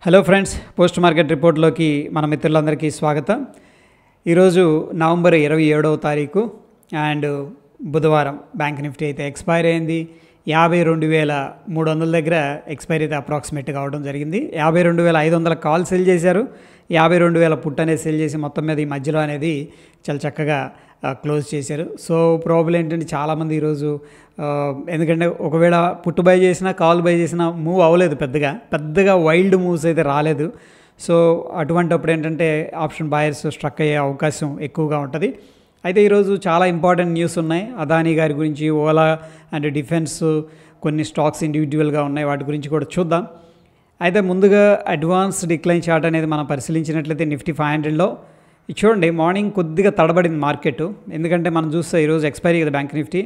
Hello friends, post market రిపోర్ట్లోకి మన మిత్రులందరికీ స్వాగతం. ఈరోజు నవంబర్ 27వ తారీఖు అండ్ బుధవారం బ్యాంక్ నిఫ్టీ అయితే ఎక్స్పైర్ అయింది. 52,300 దగ్గర ఎక్స్పైర్ అయితే అప్రాక్సిమేట్గా అవడం జరిగింది. 52,500 కాల్ సెల్ చేశారు, 52,000 పుట్ అనేది సెల్ చేసి మొత్తం మీద ఈ మధ్యలో అనేది చాలా చక్కగా క్లోజ్ చేశారు. సో ప్రాబ్లం ఏంటంటే చాలామంది ఈరోజు ఎందుకంటే ఒకవేళ పుట్టు బై చేసినా కాల్ బై చేసినా మూవ్ అవ్వలేదు, పెద్దగా వైల్డ్ మూవ్స్ అయితే రాలేదు. సో అటువంటిప్పుడు ఏంటంటే ఆప్షన్ బాయర్స్ స్ట్రక్ అయ్యే అవకాశం ఎక్కువగా ఉంటుంది. అయితే ఈరోజు చాలా ఇంపార్టెంట్ న్యూస్ ఉన్నాయి. అదానీ గారి గురించి, ఓలా అండ్ డిఫెన్స్ కొన్ని స్టాక్స్ ఇండివిజువల్గా ఉన్నాయి, వాటి గురించి కూడా చూద్దాం. అయితే ముందుగా అడ్వాన్స్ డిక్లైన్ చార్ట్ అనేది మనం పరిశీలించినట్లయితే నిఫ్టీ 500లో చూడండి మార్నింగ్ కొద్దిగా తడబడింది మార్కెట్. ఎందుకంటే మనం చూస్తే ఈరోజు ఎక్స్పైరీ కదా బ్యాంక్ నిఫ్టీ,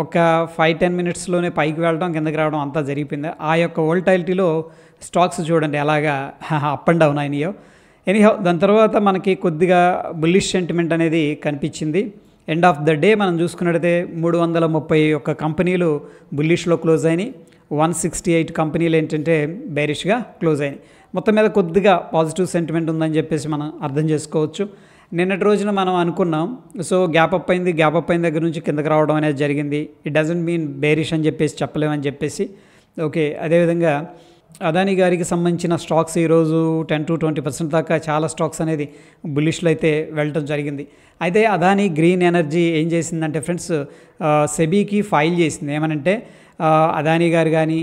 ఒక 5-10 మినిట్స్లోనే పైకి వెళ్ళడం కిందకి రావడం అంతా జరిగిపోయింది. ఆ యొక్క వోల్టాలిటీలో స్టాక్స్ చూడండి ఎలాగా అప్ అండ్ డౌన్ అయినాయో. ఎనీహౌ దాని తర్వాత మనకి కొద్దిగా బుల్లిష్ సెంటిమెంట్ అనేది కనిపించింది. ఎండ్ ఆఫ్ ద డే మనం చూసుకున్నట్టయితే 331 కంపెనీలు బుల్లిష్లో క్లోజ్ అయినాయి, 168 కంపెనీలు ఏంటంటే బేరిష్గా క్లోజ్ అయినాయి. మొత్తం మీద కొద్దిగా పాజిటివ్ సెంటిమెంట్ ఉందని చెప్పేసి మనం అర్థం చేసుకోవచ్చు. నిన్నటి రోజున మనం అనుకున్నాం, సో గ్యాప్ అప్ అయింది దగ్గర నుంచి కిందకి రావడం అనేది జరిగింది. ఇట్ డజంట్ మీన్ బేరిష్ అని చెప్పేసి చెప్పలేమని చెప్పేసి ఓకే. అదేవిధంగా అదానీ గారికి సంబంధించిన స్టాక్స్ ఈరోజు 10-20% దాకా చాలా స్టాక్స్ అనేది బుల్లిష్లో అయితే వెళ్ళటం జరిగింది. అయితే అదానీ గ్రీన్ ఎనర్జీ ఏం చేసిందంటే ఫ్రెండ్స్, సెబీకి ఫైల్ చేసింది. ఏమనంటే అదానీ గారు కానీ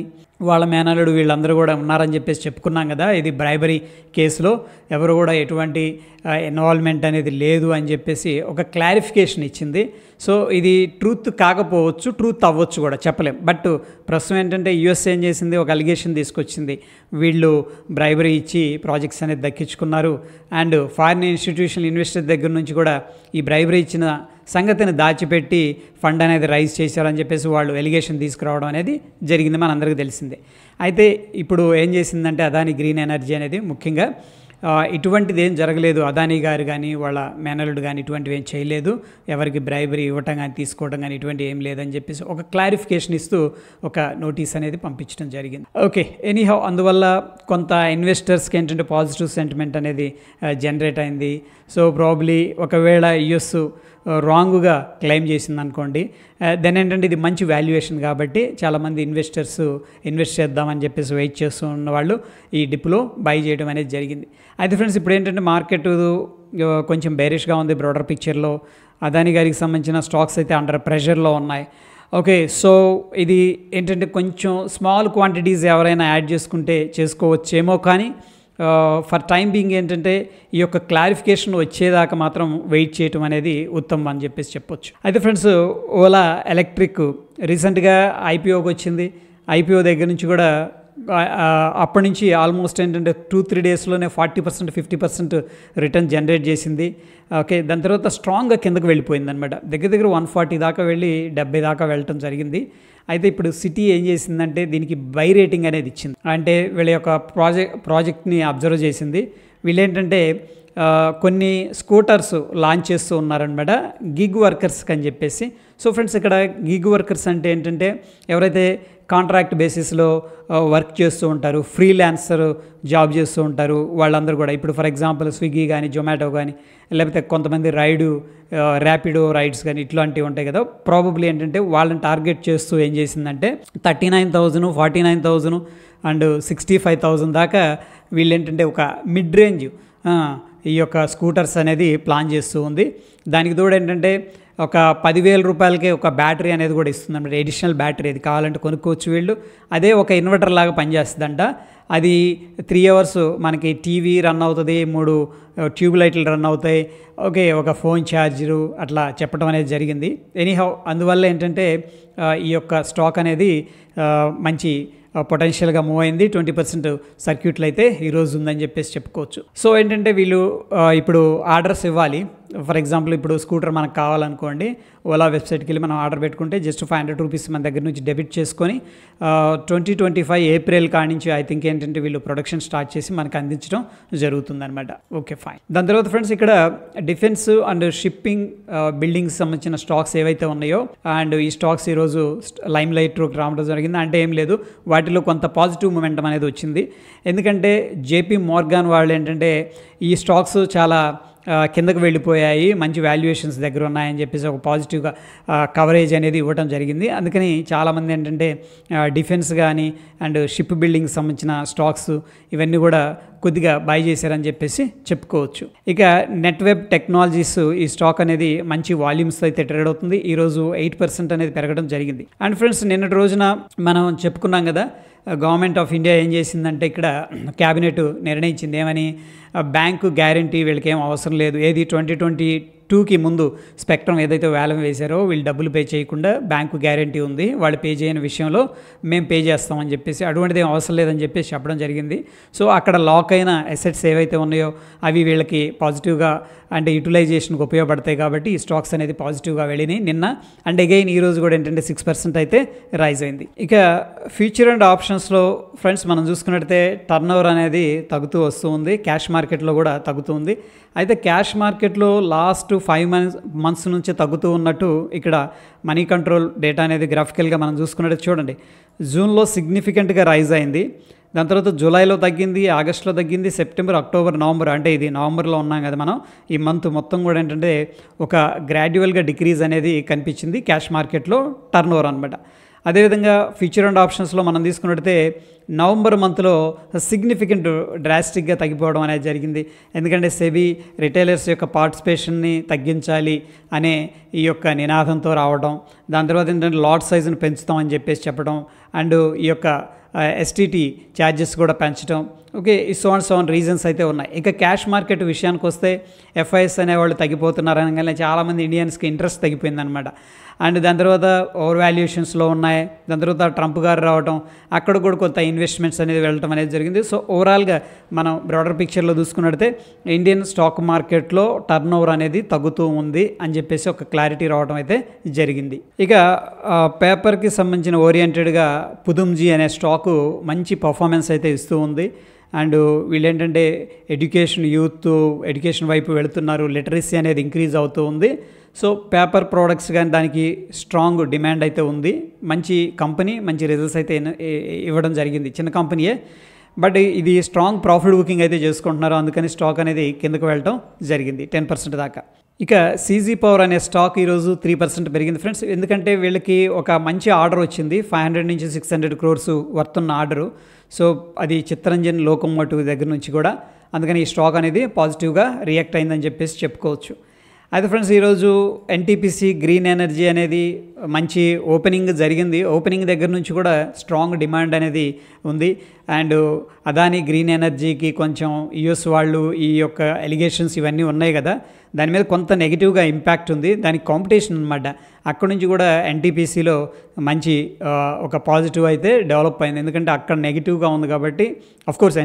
వాళ్ళ మేనల్లుడు వీళ్ళందరూ కూడా ఉన్నారని చెప్పేసి చెప్పుకున్నాం కదా, ఇది బ్రైబరీ కేసులో ఎవరు కూడా ఎటువంటి ఇన్వాల్వ్మెంట్ అనేది లేదు అని చెప్పేసి ఒక క్లారిఫికేషన్ ఇచ్చింది. సో ఇది ట్రూత్ కాకపోవచ్చు, ట్రూత్ అవ్వచ్చు కూడా చెప్పలేం. బట్ ప్రస్తుతం ఏంటంటే యుఎస్ ఏం చేసింది, ఒక అలిగేషన్ తీసుకొచ్చింది, వీళ్ళు బ్రైబరీ ఇచ్చి ప్రాజెక్ట్స్ అనేది దక్కించుకున్నారు అండ్ ఫారిన్ ఇన్స్టిట్యూషనల్ ఇన్వెస్టర్ దగ్గర నుంచి కూడా ఈ బ్రైబరీ ఇచ్చిన సంగతిని దాచిపెట్టి ఫండ్ అనేది రైజ్ చేశారని చెప్పేసి వాళ్ళు ఎలిగేషన్ తీసుకురావడం అనేది జరిగింది, మనందరికీ తెలిసిందే. అయితే ఇప్పుడు ఏం చేసిందంటే అదానీ గ్రీన్ ఎనర్జీ అనేది ముఖ్యంగా ఇటువంటిది ఏం జరగలేదు, అదానీ గారు కానీ వాళ్ళ మేనల్లుడు కానీ ఇటువంటివి ఏం చేయలేదు, ఎవరికి బ్రైబరీ ఇవ్వటం కానీ తీసుకోవడం కానీ ఇటువంటి ఏం లేదని చెప్పేసి ఒక క్లారిఫికేషన్ ఇస్తూ ఒక నోటీస్ అనేది పంపించడం జరిగింది. ఓకే, ఎనీహౌ అందువల్ల కొంత ఇన్వెస్టర్స్కి ఏంటంటే పాజిటివ్ సెంటిమెంట్ అనేది జనరేట్ అయింది. సో ప్రాబ్లీ ఒకవేళ యుఎస్ రాంగ్గా క్లెయిమ్ చేసింది అనుకోండి, దెన్ ఏంటంటే ఇది మంచి వాల్యుయేషన్ కాబట్టి చాలామంది ఇన్వెస్టర్స్ ఇన్వెస్ట్ చేద్దామని చెప్పేసి వెయిట్ చేస్తూ ఉన్న వాళ్ళు ఈ డిప్లో బై చేయడం అనేది జరిగింది. అయితే ఫ్రెండ్స్ ఇప్పుడు ఏంటంటే మార్కెట్ కొంచెం బేరిష్గా ఉంది బ్రాడర్ పిక్చర్లో. అదానీ గారికి సంబంధించిన స్టాక్స్ అయితే అండర్ ప్రెషర్లో ఉన్నాయి. ఓకే, సో ఇది ఏంటంటే కొంచెం స్మాల్ క్వాంటిటీస్ ఎవరైనా యాడ్ చేసుకుంటే చేసుకోవచ్చేమో, కానీ ఫర్ టైం బీయింగ్ ఏంటంటే ఈ యొక్క క్లారిఫికేషన్ వచ్చేదాకా మాత్రం వెయిట్ చేయటం అనేది ఉత్తమం అని చెప్పేసి చెప్పొచ్చు. అయితే ఫ్రెండ్స్ ఓలా ఎలక్ట్రిక్ రీసెంట్గా ఐపీఓకి వచ్చింది. ఐపీఓ దగ్గర నుంచి కూడా అప్పటి నుంచి ఆల్మోస్ట్ ఏంటంటే 2-3 డేస్లోనే 40%, 50% రిటర్న్ జనరేట్ చేసింది. ఓకే, దాని తర్వాత స్ట్రాంగ్గా కిందకు వెళ్ళిపోయింది అనమాట. దగ్గర 140 దాకా వెళ్ళి 70 దాకా వెళ్ళటం జరిగింది. అయితే ఇప్పుడు సిటీ ఏం చేసిందంటే దీనికి బై రేటింగ్ అనేది ఇచ్చింది. అంటే వీళ్ళ యొక్క ప్రాజెక్ట్ని అబ్జర్వ్ చేసింది. వీళ్ళేంటంటే కొన్ని స్కూటర్స్ లాంచ్ చేస్తూ ఉన్నారనమాట గిగ్ వర్కర్స్కి అని చెప్పేసి. సో ఫ్రెండ్స్ ఇక్కడ గిగ్ వర్కర్స్ అంటే ఏంటంటే ఎవరైతే కాంట్రాక్ట్ బేసిస్లో వర్క్ చేస్తూ ఉంటారు, ఫ్రీలాన్సర్ జాబ్ చేస్తూ ఉంటారు, వాళ్ళందరూ కూడా ఇప్పుడు ఫర్ ఎగ్జాంపుల్ స్విగ్గీ కానీ జొమాటో కానీ లేకపోతే కొంతమంది ర్యాపిడో రైడ్స్ కానీ ఇట్లాంటివి ఉంటాయి కదా, ప్రాబబ్లీ ఏంటంటే వాళ్ళని టార్గెట్ చేస్తూ ఏం చేసిందంటే 39,000, 49,000 అండ్ 65,000 దాకా వీళ్ళు ఏంటంటే ఒక మిడ్ రేంజ్ ఈ యొక్క స్కూటర్స్ అనేది ప్లాన్ చేస్తూ ఉంది. దానికి తోడు ఏంటంటే ఒక 10,000 రూపాయలకే ఒక బ్యాటరీ అనేది కూడా ఇస్తుంది అన్నమాట, ఎడిషనల్ బ్యాటరీ. అది కావాలంటే కొనుక్కోవచ్చు వీళ్ళు. అదే ఒక ఇన్వర్టర్ లాగా పనిచేస్తుందంట. అది 3 అవర్స్ మనకి టీవీ రన్ అవుతుంది, 3 ట్యూబ్ లైట్లు రన్ అవుతాయి, ఓకే, ఒక ఫోన్ ఛార్జరు అట్లా చెప్పడం అనేది జరిగింది. ఎనీహౌ అందువల్ల ఏంటంటే ఈ యొక్క స్టాక్ అనేది మంచి పొటెన్షియల్గా మూవ్ అయింది. 20% సర్క్యూట్లు అయితే ఈరోజు ఉందని చెప్పేసి చెప్పుకోవచ్చు. సో ఏంటంటే వీళ్ళు ఇప్పుడు ఆర్డర్స్ ఇవ్వాలి. ఫర్ ఎగ్జాంపుల్ ఇప్పుడు స్కూటర్ మనకు కావాలనుకోండి, ఓలా వెబ్సైట్కి వెళ్ళి మనం ఆర్డర్ పెట్టుకుంటే జస్ట్ 500 రూపీస్ మన దగ్గర నుంచి డెబిట్ చేసుకొని 2025 ఏప్రిల్ కాడి నుంచి ఐ థింక్ ఏంటంటే వీళ్ళు ప్రొడక్షన్ స్టార్ట్ చేసి మనకు అందించడం జరుగుతుందన్నమాట. Okay fine. దాని తర్వాత ఫ్రెండ్స్ ఇక్కడ డిఫెన్స్ అండ్ షిప్పింగ్ బిల్డింగ్స్ సంబంధించిన స్టాక్స్ ఏవైతే ఉన్నాయో అండ్ ఈ స్టాక్స్ ఈరోజు లైమ్ లైట్లోకి రావడం జరిగింది. అంటే ఏం లేదు, వాటిలో కొంత పాజిటివ్ మొమెంటం అనేది వచ్చింది. ఎందుకంటే జేపీ మోర్గాన్ వాళ్ళు ఏంటంటే ఈ స్టాక్స్ చాలా కిందకు వెళ్ళిపోయాయి, మంచి వాల్యుయేషన్స్ దగ్గర ఉన్నాయని చెప్పేసి ఒక పాజిటివ్గా కవరేజ్ అనేది ఇవ్వడం జరిగింది. అందుకని చాలామంది ఏంటంటే డిఫెన్స్ కానీ అండ్ షిప్ బిల్డింగ్ సంబంధించిన స్టాక్స్ ఇవన్నీ కూడా కొద్దిగా బై చేశారని చెప్పేసి చెప్పుకోవచ్చు. ఇక నెట్వెబ్ టెక్నాలజీస్ ఈ స్టాక్ అనేది మంచి వాల్యూమ్స్ అయితే ట్రేడ్ అవుతుంది. ఈరోజు 8% అనేది పెరగడం జరిగింది. అండ్ ఫ్రెండ్స్ నిన్నటి రోజున మనం చెప్పుకున్నాం కదా, గవర్నమెంట్ ఆఫ్ ఇండియా ఏం చేసిందంటే ఇక్కడ క్యాబినెట్ నిర్ణయించింది ఏమని, బ్యాంకు గ్యారంటీ వీళ్ళకి ఏం అవసరం లేదు. ఏది 2022కి ముందు స్పెక్ట్రమ్ ఏదైతే వేలం వేశారో వీళ్ళు డబ్బులు పే చేయకుండా బ్యాంకు గ్యారంటీ ఉంది, వాళ్ళు పే చేయని విషయంలో మేము పే చేస్తామని చెప్పేసి అటువంటిది ఏం అవసరం లేదని చెప్పేసి చెప్పడం జరిగింది. సో అక్కడ లాక్ అయిన అసెట్స్ ఏవైతే ఉన్నాయో అవి వీళ్ళకి పాజిటివ్గా అంటే యూటిలైజేషన్కి ఉపయోగపడతాయి. కాబట్టి ఈ స్టాక్స్ అనేది పాజిటివ్గా వెళ్ళినాయి నిన్న. అండ్ అగైన్ ఈరోజు కూడా ఏంటంటే 6% అయితే రైజ్ అయింది. ఇక ఫ్యూచర్ అండ్ ఆప్షన్స్లో ఫ్రెండ్స్ మనం చూసుకున్నట్టయితే టర్న్ ఓవర్ అనేది తగ్గుతూ వస్తూ ఉంది, క్యాష్ మార్కెట్లో కూడా తగ్గుతుంది. అయితే క్యాష్ మార్కెట్లో లాస్ట్ 5 months నుంచి తగ్గుతూ ఉన్నట్టు ఇక్కడ మనీ కంట్రోల్ డేటా అనేది గ్రాఫికల్గా మనం చూసుకున్నట్టు చూడండి, జూన్లో సిగ్నిఫికెంట్గా రైజ్ అయింది, దాని తర్వాత జూలైలో తగ్గింది, ఆగస్టులో తగ్గింది, సెప్టెంబర్, అక్టోబర్, నవంబర్, అంటే ఇది నవంబర్లో ఉన్నాం కదా మనం, ఈ మంత్ మొత్తం కూడా ఏంటంటే ఒక గ్రాడ్యువల్గా డిక్రీజ్ అనేది కనిపించింది క్యాష్ మార్కెట్లో టర్న్ ఓవర్ అనమాట. అదేవిధంగా ఫ్యూచర్ అండ్ ఆప్షన్స్లో మనం తీసుకున్నట్టయితే నవంబర్ మంత్లో సిగ్నిఫికెంట్ డ్రాస్టిక్గా తగ్గిపోవడం అనేది జరిగింది. ఎందుకంటే సెబీ రిటైలర్స్ యొక్క పార్టిసిపేషన్ని తగ్గించాలి అనే ఈ యొక్క నినాదంతో రావడం, దాని తర్వాత ఏంటంటే లాట్ సైజును పెంచుతామని చెప్పేసి చెప్పడం, అండ్ ఈ యొక్క ఎస్టీటీ ఛార్జెస్ కూడా పెంచడం. ఓకే, ఈ సో అండ్ రీజన్స్ అయితే ఉన్నాయి. ఇక క్యాష్ మార్కెట్ విషయానికి వస్తే ఎఫ్ఐఎస్ అనేవాళ్ళు తగ్గిపోతున్నారు అనగానే చాలామంది ఇండియన్స్కి ఇంట్రెస్ట్ తగ్గిపోయిందనమాట. అండ్ దాని తర్వాత ఓవర్ వాల్యుయేషన్స్లో ఉన్నాయి, దాని తర్వాత ట్రంప్ గారు రావడం, అక్కడ కూడా కొంత ఇన్వెస్ట్మెంట్స్ అనేది వెళ్ళటం అనేది జరిగింది. సో ఓవరాల్గా మనం బ్రాడర్ పిక్చర్లో చూసుకున్నట్టయితే ఇండియన్ స్టాక్ మార్కెట్లో టర్న్ ఓవర్ అనేది తగ్గుతూ ఉంది అని చెప్పేసి ఒక క్లారిటీ రావడం అయితే జరిగింది. ఇక పేపర్కి సంబంధించిన ఓరియంటెడ్గా పుదుంజీ అనే స్టాకు మంచి పర్ఫార్మెన్స్ అయితే ఇస్తూ ఉంది. అండ్ వీళ్ళేంటంటే ఎడ్యుకేషన్ వైపు వెళుతున్నారు, లిటరసీ అనేది ఇంక్రీజ్ అవుతూ ఉంది. సో పేపర్ ప్రోడక్ట్స్ కానీ దానికి స్ట్రాంగ్ డిమాండ్ అయితే ఉంది. మంచి కంపెనీ, మంచి రిజల్ట్స్ అయితే ఇవ్వడం జరిగింది. చిన్న కంపెనీయే, బట్ ఇది స్ట్రాంగ్ ప్రాఫిట్ బుకింగ్ అయితే చేసుకుంటున్నారు, అందుకని స్టాక్ అనేది కిందకు వెళ్ళడం జరిగింది 10% దాకా. ఇక సీజీ పవర్ అనే స్టాక్ ఈరోజు 3% పెరిగింది ఫ్రెండ్స్. ఎందుకంటే వీళ్ళకి ఒక మంచి ఆర్డర్ వచ్చింది, 500 నుంచి 600 crores వర్త్ ఉన్న ఆర్డరు. సో అది చిత్తరంజన్ లోకోమోటివ్ దగ్గర నుంచి కూడా, అందుకని ఈ స్టాక్ అనేది పాజిటివ్గా రియాక్ట్ అయిందని చెప్పేసి చెప్పుకోవచ్చు. అయితే ఫ్రెండ్స్ ఈరోజు ఎన్టీపీసీ గ్రీన్ ఎనర్జీ అనేది మంచి ఓపెనింగ్ జరిగింది. ఓపెనింగ్ దగ్గర నుంచి కూడా స్ట్రాంగ్ డిమాండ్ అనేది ఉంది. అండ్ అదానీ గ్రీన్ ఎనర్జీకి కొంచెం యూఎస్ వాళ్ళు ఈ యొక్క ఎలిగేషన్స్ ఇవన్నీ ఉన్నాయి కదా, దాని మీద కొంత నెగిటివ్గా ఇంపాక్ట్ ఉంది, దానికి కాంపిటీషన్ అనమాట. అక్కడ నుంచి కూడా ఎన్టీపీసీలో మంచి ఒక పాజిటివ్ అయితే డెవలప్ అయింది. ఎందుకంటే అక్కడ నెగిటివ్గా ఉంది కాబట్టి. అఫ్కోర్స్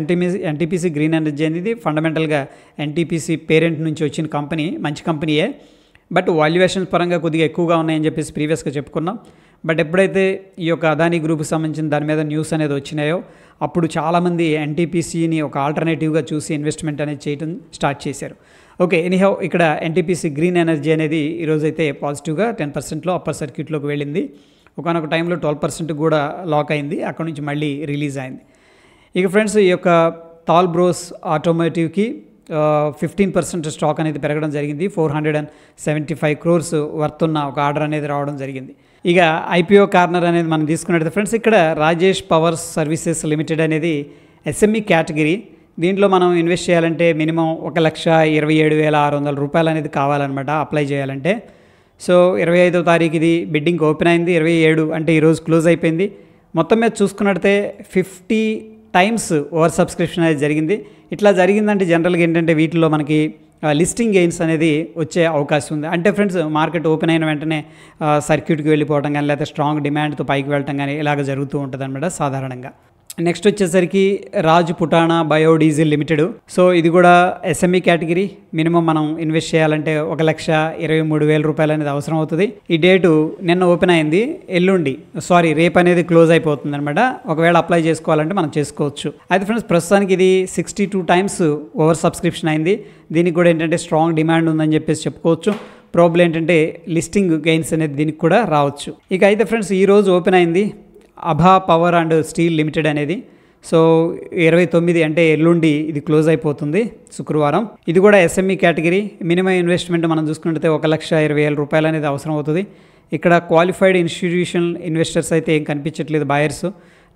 ఎన్టీపీసీ గ్రీన్ ఎనర్జీ అనేది ఫండమెంటల్గా ఎన్టీపీసీ పేరెంట్ నుంచి వచ్చిన కంపెనీ, మంచి కంపెనీయే, బట్ వాల్యుయేషన్ పరంగా కొద్దిగా ఎక్కువగా ఉన్నాయని చెప్పేసి ప్రీవియస్గా చెప్పుకున్నాం. బట్ ఎప్పుడైతే ఈ యొక్క అదానీ గ్రూప్కి సంబంధించిన దాని మీద న్యూస్ అనేది వచ్చినాయో అప్పుడు చాలామంది ఎన్టీపీసీని ఒక ఆల్టర్నేటివ్గా చూసి ఇన్వెస్ట్మెంట్ అనేది చేయడం స్టార్ట్ చేశారు. ఓకే, ఎనీహౌ ఇక్కడ ఎన్టీపీసీ గ్రీన్ ఎనర్జీ అనేది ఈరోజైతే పాజిటివ్గా 10%లో అప్పర్ సర్క్యూట్లోకి వెళ్ళింది. ఒకనొక టైంలో 12% కూడా లాక్ అయింది, అక్కడ నుంచి మళ్ళీ రిలీజ్ అయింది. ఇక ఫ్రెండ్స్ ఈ యొక్క తాల్ బ్రోస్ ఆటోమోటివ్కి 15% స్టాక్ అనేది పెరగడం జరిగింది. 475 crores వర్త్ ఉన్న ఒక ఆర్డర్ అనేది రావడం జరిగింది. ఇక ఐపీఓ కార్నర్ అనేది మనం తీసుకున్నట్టు ఫ్రెండ్స్ ఇక్కడ రాజేష్ పవర్ సర్వీసెస్ లిమిటెడ్ అనేది ఎస్ఎంఈ కేటగిరీ. దీంట్లో మనం ఇన్వెస్ట్ చేయాలంటే మినిమం 1,27,600 రూపాయలు అనేది కావాలన్నమాట అప్లై చేయాలంటే. సో 25వ తారీఖు ఇది బిడ్డింగ్ ఓపెన్ అయింది, 27 అంటే ఈరోజు క్లోజ్ అయిపోయింది. మొత్తం మీద చూసుకున్నట్టయితే 50 times ఓవర్ సబ్స్క్రిప్షన్ అనేది జరిగింది. ఇట్లా జరిగిందంటే జనరల్గా ఏంటంటే వీటిలో మనకి లిస్టింగ్ గెయిన్స్ అనేది వచ్చే అవకాశం ఉంది. అంటే ఫ్రెండ్స్ మార్కెట్ ఓపెన్ అయిన వెంటనే సర్క్యూట్కి వెళ్ళిపోవడం కానీ లేకపోతే స్ట్రాంగ్ డిమాండ్తో పైకి వెళ్ళటం కానీ ఇలాగ జరుగుతూ ఉంటుంది అనమాట సాధారణంగా. నెక్స్ట్ వచ్చేసరికి రాజ్ పుటానా బయోడీజిల్ లిమిటెడ్. సో ఇది కూడా ఎస్ఎంఈ కేటగిరీ. మినిమం మనం ఇన్వెస్ట్ చేయాలంటే 1,23,000 రూపాయలు అనేది అవసరం అవుతుంది. ఈ డేటు నిన్న ఓపెన్ అయింది, రేపు అనేది క్లోజ్ అయిపోతుంది అనమాట. ఒకవేళ అప్లై చేసుకోవాలంటే మనం చేసుకోవచ్చు. అయితే ఫ్రెండ్స్ ప్రస్తుతానికి ఇది 62 టైమ్స్ ఓవర్ సబ్స్క్రిప్షన్ అయింది. దీనికి కూడా ఏంటంటే స్ట్రాంగ్ డిమాండ్ ఉందని చెప్పేసి చెప్పుకోవచ్చు. ప్రాబ్లం ఏంటంటే లిస్టింగ్ గెయిన్స్ అనేది దీనికి కూడా రావచ్చు. ఇక అయితే ఫ్రెండ్స్ ఈరోజు ఓపెన్ అయింది అభా పవర్ అండ్ స్టీల్ లిమిటెడ్ అనేది. సో 29 అంటే ఎల్లుండి ఇది క్లోజ్ అయిపోతుంది, శుక్రవారం. ఇది కూడా ఎస్ఎంఈ కేటగిరీ. మినిమం ఇన్వెస్ట్మెంట్ మనం చూసుకుంటే 1,20,000 రూపాయలు అనేది అవసరం అవుతుంది. ఇక్కడ క్వాలిఫైడ్ ఇన్స్టిట్యూషనల్ ఇన్వెస్టర్స్ అయితే ఏం కనిపించట్లేదు, బయర్స్.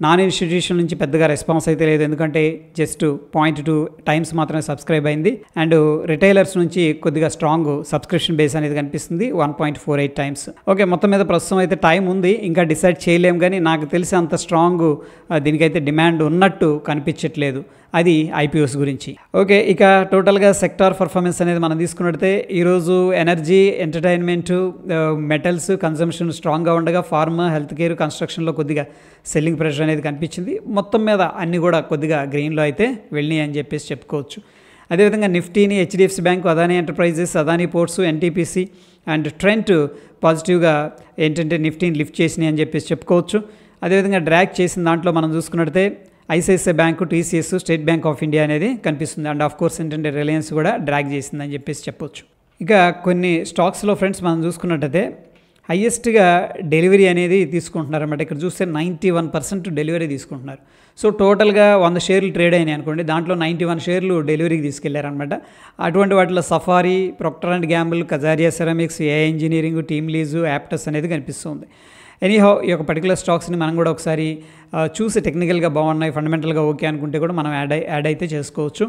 నాన్ ఇన్స్టిట్యూషన్ నుంచి పెద్దగా రెస్పాన్స్ అయితే లేదు, ఎందుకంటే జస్ట్ 0.2 టైమ్స్ మాత్రమే సబ్స్క్రైబ్ అయింది. అండ్ రిటైలర్స్ నుంచి కొద్దిగా స్ట్రాంగ్ సబ్స్క్రిప్షన్ బేస్ అనేది కనిపిస్తుంది, 1.48 టైమ్స్. ఓకే, మొత్తం మీద ప్రస్తుతం అయితే టైం ఉంది, ఇంకా డిసైడ్ చేయలేము. కానీ నాకు తెలిసి అంత స్ట్రాంగ్ దీనికైతే డిమాండ్ ఉన్నట్టు కనిపించట్లేదు, అది ఐపీఓస్ గురించి. ఓకే, ఇక టోటల్గా సెక్టార్ పర్ఫార్మెన్స్ అనేది మనం తీసుకున్నట్లయితే ఈరోజు ఎనర్జీ, ఎంటర్టైన్మెంట్, మెటల్స్ కన్జంప్షన్ స్ట్రాంగ్గా ఉండగా ఫార్మా, హెల్త్ కేర్, కన్స్ట్రక్షన్లో కొద్దిగా సెల్లింగ్ ప్రెషర్ అనేది కనిపించింది. మొత్తం మీద అన్నీ కూడా కొద్దిగా గ్రీన్లో అయితే వెళ్ళినాయి అని చెప్పేసి చెప్పుకోవచ్చు. అదేవిధంగా నిఫ్టీని HDFC Bank, Adani Enterprises, Adani Ports, NTPC and Trent పాజిటివ్గా ఏంటంటే నిఫ్టీని లిఫ్ట్ చేసినాయి అని చెప్పేసి చెప్పుకోవచ్చు. అదేవిధంగా డ్రాగ్ చేసిన దాంట్లో మనం చూసుకున్నట్లయితే ICICI bank, TCS, state bank of India అనేది కనిపిస్తుంది. అండ్ ఆఫ్ కోర్స్ ఏంటంటే రిలయన్స్ కూడా డ్రాగ్ చేసిందని చెప్పేసి చెప్పొచ్చు. ఇక కొన్ని స్టాక్స్లో ఫ్రెండ్స్ మనం చూసుకున్నట్టయితే హయ్యెస్ట్గా డెలివరీ అనేది తీసుకుంటున్నారు అన్నమాట. ఇక్కడ చూస్తే 91% డెలివరీ తీసుకుంటున్నారు. సో టోటల్గా 100 షేర్లు ట్రేడ్ అయినాయి అనుకోండి, దాంట్లో 91 షేర్లు డెలివరీకి తీసుకెళ్లారనమాట. అటువంటి వాటిలో safari, Procter and Gamble, Kajaria ceramics, AI engineering, team lease, Aptus అనేది కనిపిస్తుంది. ఎనీహౌ ఈ యొక్క పర్టికులర్ స్టాక్స్ని మనం కూడా ఒకసారి చూసి టెక్నికల్గా బాగున్నాయి, ఫండమెంటల్గా ఓకే అనుకుంటే కూడా మనం యాడ్ అయితే చేసుకోవచ్చు.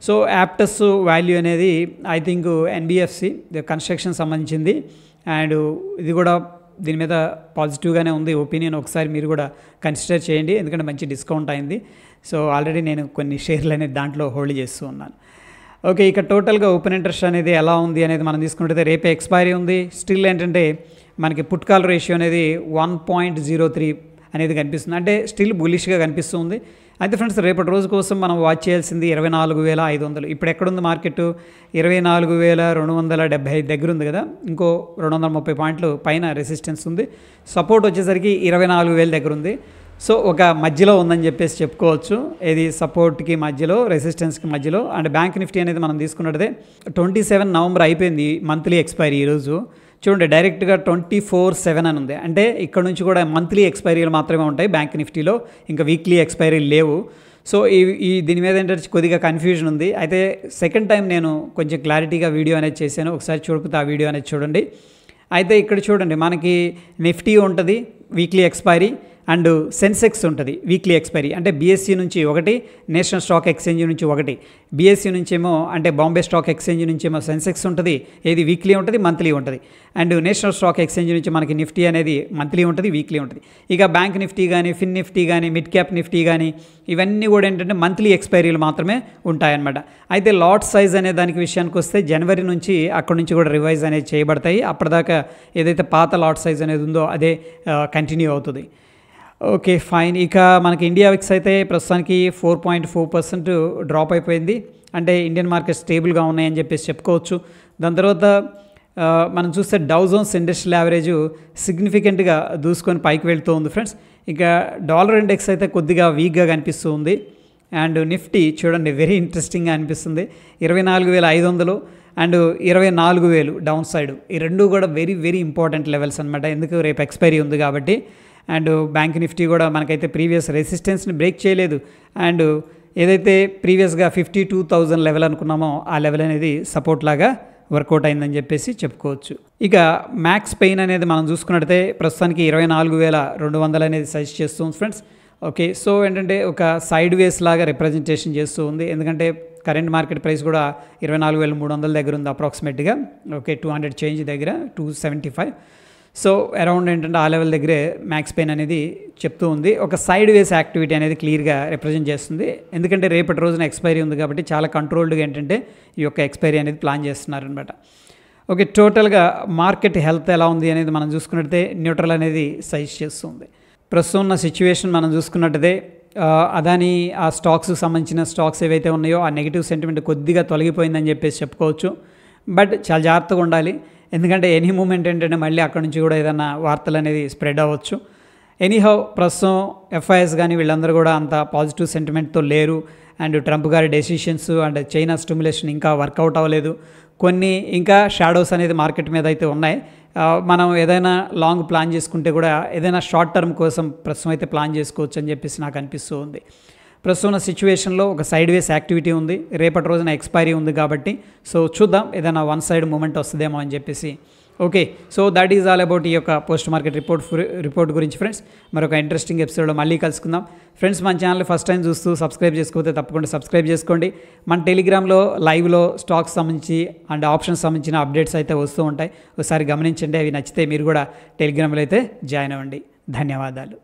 సో యాప్టస్ వాల్యూ అనేది ఐ థింక్ ఎన్బిఎఫ్సి కన్స్ట్రక్షన్ సంబంధించింది. అండ్ ఇది కూడా దీని మీద పాజిటివ్గానే ఉంది ఒపీనియన్. ఒకసారి మీరు కూడా కన్సిడర్ చేయండి, ఎందుకంటే మంచి డిస్కౌంట్ అయింది. సో ఆల్రెడీ నేను కొన్ని షేర్లు అనేది దాంట్లో హోల్డ్ చేస్తూ ఉన్నాను. ఓకే, ఇక టోటల్గా ఓపెన్ ఇంట్రెస్ట్ అనేది ఎలా ఉంది అనేది మనం తీసుకుంటే రేపే ఎక్స్పైరీ ఉంది. స్టిల్ ఏంటంటే మనకి పుట్ కాల్ రేషియో అనేది 1.03 అనేది కనిపిస్తుంది, అంటే స్టిల్ బులిష్గా కనిపిస్తుంది. అయితే ఫ్రెండ్స్ రేపటి రోజు కోసం మనం వాచ్ చేయాల్సింది 24,500. ఇప్పుడు ఎక్కడుంది మార్కెట్? 24,275 దగ్గర ఉంది కదా, ఇంకో 230 పాయింట్లు పైన రెసిస్టెన్స్ ఉంది. సపోర్ట్ వచ్చేసరికి 24,000 దగ్గర ఉంది. సో ఒక మధ్యలో ఉందని చెప్పేసి చెప్పుకోవచ్చు. ఇది సపోర్ట్కి మధ్యలో, రెసిస్టెన్స్కి మధ్యలో. అండ్ బ్యాంక్ నిఫ్టీ అనేది మనం తీసుకున్నట్టే 27 నవంబర్ అయిపోయింది మంత్లీ ఎక్స్పైరీ. ఈరోజు చూడండి డైరెక్ట్గా 24/7 అని ఉంది, అంటే ఇక్కడ నుంచి కూడా మంత్లీ ఎక్స్పైరీలు మాత్రమే ఉంటాయి బ్యాంక్ నిఫ్టీలో, ఇంకా వీక్లీ ఎక్స్పైరీలు లేవు. సో ఈ దీని మీద ఏంటంటే కొద్దిగా కన్ఫ్యూజన్ ఉంది. అయితే సెకండ్ టైం నేను కొంచెం క్లారిటీగా వీడియో అనేది చేశాను, ఒకసారి చూడకపోతే ఆ వీడియో అనేది చూడండి. అయితే ఇక్కడ చూడండి మనకి నిఫ్టీ ఉంటుంది వీక్లీ ఎక్స్పైరీ, అండ్ సెన్సెక్స్ ఉంటుంది వీక్లీ ఎక్స్పైరీ. అంటే బీఎస్సీ నుంచి ఒకటి, నేషనల్ స్టాక్ ఎక్స్చేంజ్ నుంచి ఒకటి. బీఎస్సీ నుంచేమో అంటే బాంబే స్టాక్ ఎక్స్చేంజ్ నుంచేమో సెన్సెక్స్ ఉంటుంది, ఏది వీక్లీ ఉంటుంది, మంత్లీ ఉంటుంది. అండ్ నేషనల్ స్టాక్ ఎక్స్చేంజ్ నుంచి మనకి నిఫ్టీ అనేది మంత్లీ ఉంటుంది, వీక్లీ ఉంటుంది. ఇక బ్యాంక్ నిఫ్టీ కానీ, ఫిన్ నిఫ్టీ కానీ, మిడ్ క్యాప్ నిఫ్టీ కానీ, ఇవన్నీ కూడా ఏంటంటే మంత్లీ ఎక్స్పైరీలు మాత్రమే ఉంటాయన్నమాట. అయితే లాట్ సైజ్ అనే దానికి విషయానికి వస్తే జనవరి నుంచి అక్కడ నుంచి కూడా రివైజ్ అనేది చేయబడతాయి. అప్పటిదాకా ఏదైతే పాత లాట్ సైజ్ అనేది ఉందో అదే కంటిన్యూ అవుతుంది. Okay fine. ఇక మనకి ఇండియా విక్స్ అయితే ప్రస్తుతానికి 4.4% డ్రాప్ అయిపోయింది, అంటే ఇండియన్ మార్కెట్ స్టేబుల్గా ఉన్నాయని చెప్పేసి చెప్పుకోవచ్చు. దాని తర్వాత మనం చూస్తే డౌ జోన్స్ ఇండస్ట్రియల్ యావరేజ్ సిగ్నిఫికెంట్గా దూసుకొని పైకి వెళ్తూ ఉంది ఫ్రెండ్స్. ఇక డాలర్ ఇండెక్స్ అయితే కొద్దిగా వీక్గా కనిపిస్తూ ఉంది. అండ్ నిఫ్టీ చూడండి వెరీ ఇంట్రెస్టింగ్గా అనిపిస్తుంది, 24,500 అండ్ 24,000 డౌన్ సైడ్. ఈ రెండు కూడా వెరీ వెరీ ఇంపార్టెంట్ లెవెల్స్ అనమాట, ఎందుకు రేపు ఎక్స్పైరీ ఉంది కాబట్టి. అండ్ బ్యాంక్ నిఫ్టీ కూడా మనకైతే ప్రీవియస్ రెసిస్టెన్స్ని బ్రేక్ చేయలేదు. అండ్ ఏదైతే ప్రీవియస్గా 52,000 లెవెల్ అనుకున్నామో ఆ లెవెల్ అనేది సపోర్ట్ లాగా వర్కౌట్ అయిందని చెప్పేసి చెప్పుకోవచ్చు. ఇక మ్యాక్స్ పెయిన్ అనేది మనం చూసుకున్నట్టయితే ప్రస్తుతానికి 24,200 అనేది సజెస్ట్ చేస్తుంది ఫ్రెండ్స్. ఓకే, సో ఏంటంటే ఒక సైడ్ వేస్ లాగా రిప్రజెంటేషన్ చేస్తూ ఉంది, ఎందుకంటే కరెంట్ మార్కెట్ ప్రైస్ కూడా 24,300 దగ్గర ఉంది అప్రాక్సిమేట్గా. ఓకే, 200 చేంజ్ దగ్గర, 275. సో అరౌండ్ ఏంటంటే ఆ లెవెల్ దగ్గరే మ్యాక్స్ పెయిన్ అనేది చెప్తూ ఉంది. ఒక సైడ్ వేస్ యాక్టివిటీ అనేది క్లియర్గా రిప్రజెంట్ చేస్తుంది, ఎందుకంటే రేపటి రోజున ఎక్స్పైరీ ఉంది కాబట్టి చాలా కంట్రోల్డ్గా ఏంటంటే ఈ యొక్క ఎక్స్పైరీ అనేది ప్లాన్ చేస్తున్నారనమాట. ఓకే, టోటల్గా మార్కెట్ హెల్త్ ఎలా ఉంది అనేది మనం చూసుకున్నట్టయితే న్యూట్రల్ అనేది సజెస్ట్ చేస్తుంది. ప్రస్తుతం ఉన్న సిచ్యువేషన్ మనం చూసుకున్నట్టయితే అదాని ఆ స్టాక్స్కి సంబంధించిన స్టాక్స్ ఏవైతే ఉన్నాయో ఆ నెగిటివ్ సెంటిమెంట్ కొద్దిగా తొలగిపోయిందని చెప్పేసి చెప్పుకోవచ్చు. బట్ చాలా జాగ్రత్తగా ఉండాలి, ఎందుకంటే ఎనీ మూమెంట్ ఏంటంటే మళ్ళీ అక్కడ నుంచి కూడా ఏదైనా వార్తలు అనేది స్ప్రెడ్ అవ్వచ్చు. ఎనీహౌ ప్రస్తుతం ఎఫ్ఐఎస్ కానీ వీళ్ళందరూ కూడా అంత పాజిటివ్ సెంటిమెంట్తో లేరు. అండ్ ట్రంప్ గారి డెసిషన్స్ అండ్ చైనా స్టిమ్యులేషన్ ఇంకా వర్కౌట్ అవ్వలేదు. కొన్ని ఇంకా షాడోస్ అనేది మార్కెట్ మీద అయితే ఉన్నాయి. మనం ఏదైనా లాంగ్ ప్లాన్ చేసుకుంటే కూడా ఏదైనా షార్ట్ టర్మ్ కోసం ప్రస్తుతం అయితే ప్లాన్ చేసుకోవచ్చు అని చెప్పేసి నాకు అనిపిస్తూ ఉంది. ప్రస్తుతం ఉన్న సిచ్యువేషన్లో ఒక సైడ్ వేస్ యాక్టివిటీ ఉంది, రేపటి రోజున ఎక్స్పైరీ ఉంది కాబట్టి సో చూద్దాం ఏదైనా వన్ సైడ్ మూమెంట్ వస్తుందేమో అని చెప్పేసి. Okay, so that is all about ఈ యొక్క పోస్ట్ మార్కెట్ రిపోర్ట్ గురించి ఫ్రెండ్స్. మరొక ఇంట్రెస్టింగ్ ఎపిసోడ్లో మళ్ళీ కలుసుకుందాం ఫ్రెండ్స్. మన ఛానల్ ఫస్ట్ టైం చూస్తూ సబ్స్క్రైబ్ చేసుకోతే తప్పకుండా సబ్స్క్రైబ్ చేసుకోండి. మన టెలిగ్రామ్లో లైవ్లో స్టాక్స్ సంబంధించి అండ్ ఆప్షన్స్ సంబంధించిన అప్డేట్స్ అయితే వస్తూ ఉంటాయి, ఒకసారి గమనించండి. అవి నచ్చితే మీరు కూడా టెలిగ్రామ్లో అయితే జాయిన్ అవ్వండి. ధన్యవాదాలు.